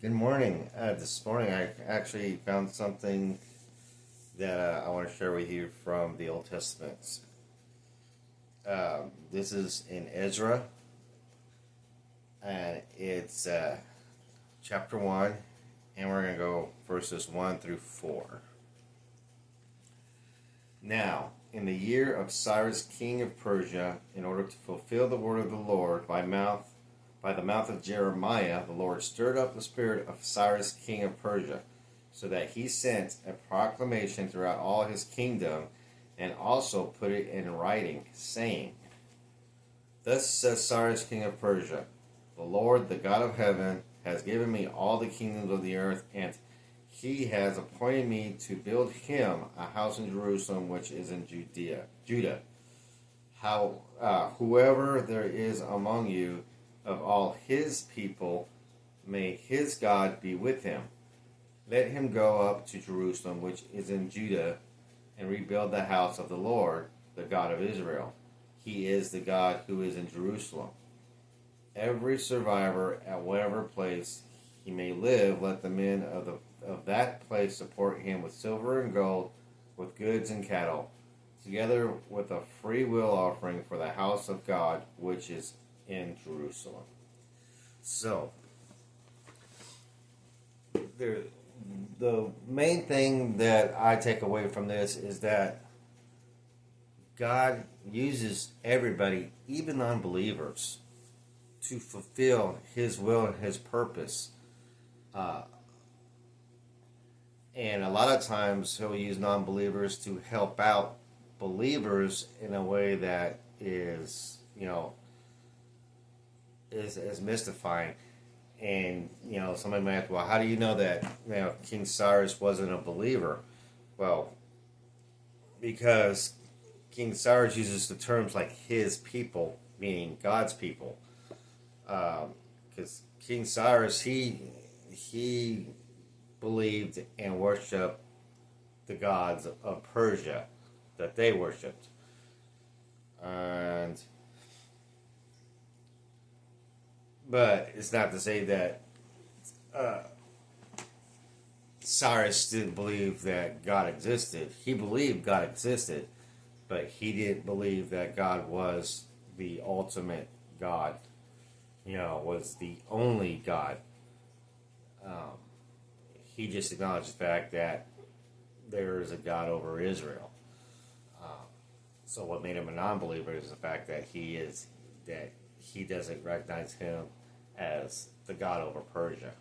Good morning. This morning I actually found something that I want to share with you from the Old Testament. This is in Ezra, and it's chapter 1, and we're going to go verses 1 through 4. Now, in the year of Cyrus, king of Persia, in order to fulfill the word of the Lord by the mouth of Jeremiah, the Lord stirred up the spirit of Cyrus, king of Persia, so that he sent a proclamation throughout all his kingdom, and also put it in writing, saying, Thus says Cyrus, king of Persia, the Lord, the God of heaven, has given me all the kingdoms of the earth, and he has appointed me to build him a house in Jerusalem, which is in Judah. Whoever there is among you of all his people, may his God be with him. Let him go up to Jerusalem, which is in Judah, and rebuild the house of the Lord, the God of Israel. He is the God who is in Jerusalem. Every survivor at whatever place he may live, let the men of that place support him with silver and gold, with goods and cattle, together with a free will offering for the house of God, which is in Jerusalem. So, the main thing that I take away from this is that God uses everybody, even non-believers, to fulfill His will and His purpose. And a lot of times He'll use non-believers to help out believers in a way that is mystifying. And somebody might ask, well, how do you know that King Cyrus wasn't a believer? Well, because King Cyrus uses the terms like his people, meaning God's people. Because King Cyrus, he believed and worshipped the gods of Persia that they worshipped. But it's not to say that Cyrus didn't believe that God existed. He believed God existed, but he didn't believe that God was the ultimate God, was the only God. He just acknowledged the fact that there is a God over Israel. So what made him a non-believer is the fact that he doesn't recognize him as the God over Persia.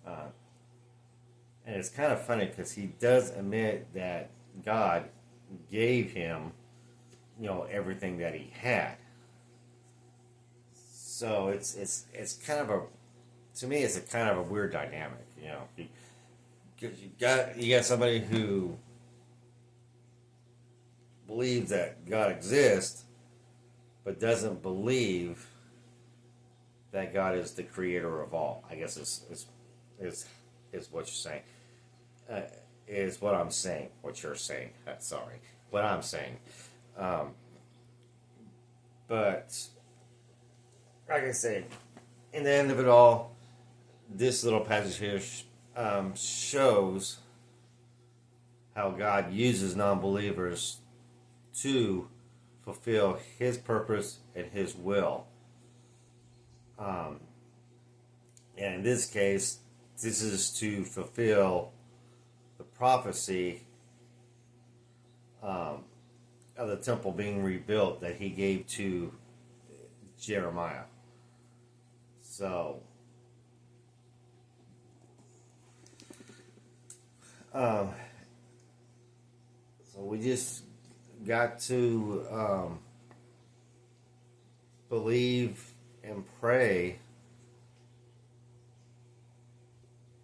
And it's kind of funny because he does admit that God gave him, everything that he had. So it's kind of to me, it's a kind of a weird dynamic, because you got somebody who believes that God exists, but doesn't believe that God is the creator of all. I guess is what you're saying. Is what I'm saying. What you're saying. Sorry, what I'm saying. But like I say, in the end of it all, this little passage here shows how God uses non-believers to fulfill His purpose and His will. And in this case, this is to fulfill the prophecy of the temple being rebuilt that He gave to Jeremiah. So, we just got to believe and pray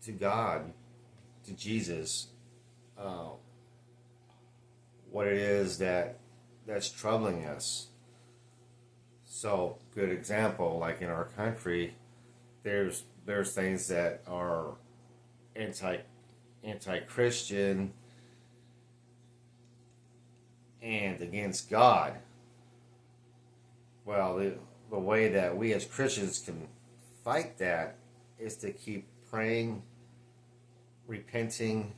to God, to Jesus, what it is that's troubling us. So, good example, like in our country, there's things that are anti-Christian and against God. Well, the way that we as Christians can fight that is to keep praying, repenting,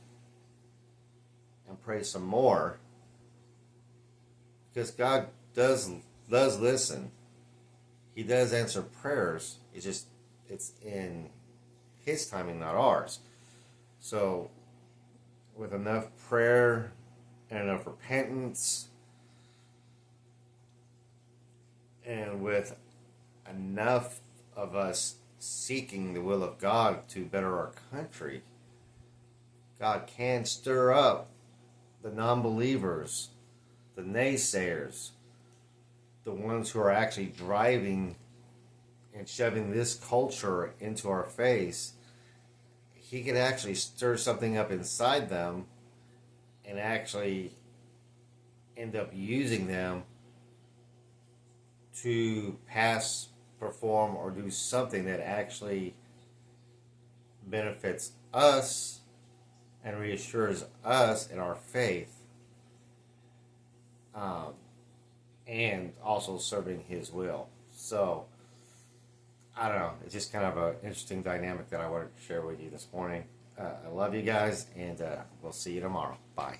and pray some more, because God does listen. He does answer prayers. It's in His timing, not ours. So with enough prayer and enough repentance, and with enough of us seeking the will of God to better our country, God can stir up the non-believers, the naysayers, the ones who are actually driving and shoving this culture into our face. He can actually stir something up inside them and actually end up using them to pass, perform, or do something that actually benefits us and reassures us in our faith, and also serving His will. So, I don't know. It's just kind of an interesting dynamic that I wanted to share with you this morning. I love you guys, and we'll see you tomorrow. Bye.